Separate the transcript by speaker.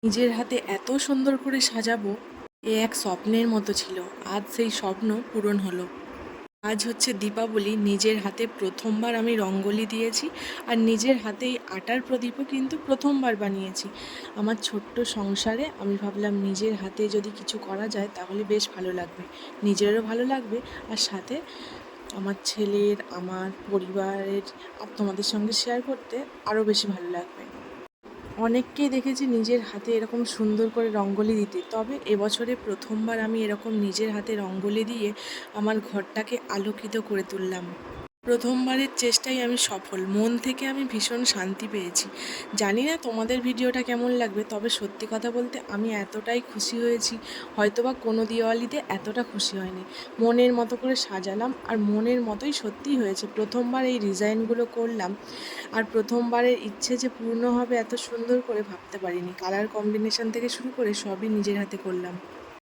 Speaker 1: নিজের হাতে এত সুন্দর করে সাজাবো, এ এক স্বপ্নের মতো ছিল। আজ সেই স্বপ্ন পূরণ হলো। আজ হচ্ছে দীপাবলি। নিজের হাতে প্রথমবার আমি রঙ্গোলি দিয়েছি, আর নিজের হাতেই আটার প্রদীপও কিন্তু প্রথমবার বানিয়েছি। আমার ছোট্ট সংসারে আমি ভাবলাম নিজের হাতে যদি কিছু করা যায় তাহলে বেশ ভালো লাগবে, নিজেরও ভালো লাগবে, আর সাথে আমার ছেলের, আমার পরিবারের, তোমাদের সঙ্গে শেয়ার করতে আরও বেশি ভালো লাগবে। অনেককেই দেখেছি নিজের হাতে এরকম সুন্দর করে রঙ্গোলি দিতে, তবে এবছরে প্রথমবার আমি এরকম নিজের হাতে রঙ্গোলি দিয়ে আমার ঘরটাকে আলোকিত করে তুললাম। প্রথমবারের চেষ্টায় আমি সফল, মন থেকে আমি ভীষণ শান্তি পেয়েছি। জানি না তোমাদের ভিডিওটা কেমন লাগবে, তবে সত্যি কথা বলতে আমি এতটাই খুশি হয়েছি, হয়তোবা কোনো দিওয়ালিতে এতটা খুশি হয়নি। মনের মতো করে সাজালাম, আর মনের মতোই সত্যিই হয়েছে। প্রথমবার এই ডিজাইনগুলো করলাম, আর প্রথমবারের ইচ্ছে যে পূর্ণ হবে এত সুন্দর করে ভাবতে পারিনি। কালার কম্বিনেশন থেকে শুরু করে সবই নিজের হাতে করলাম।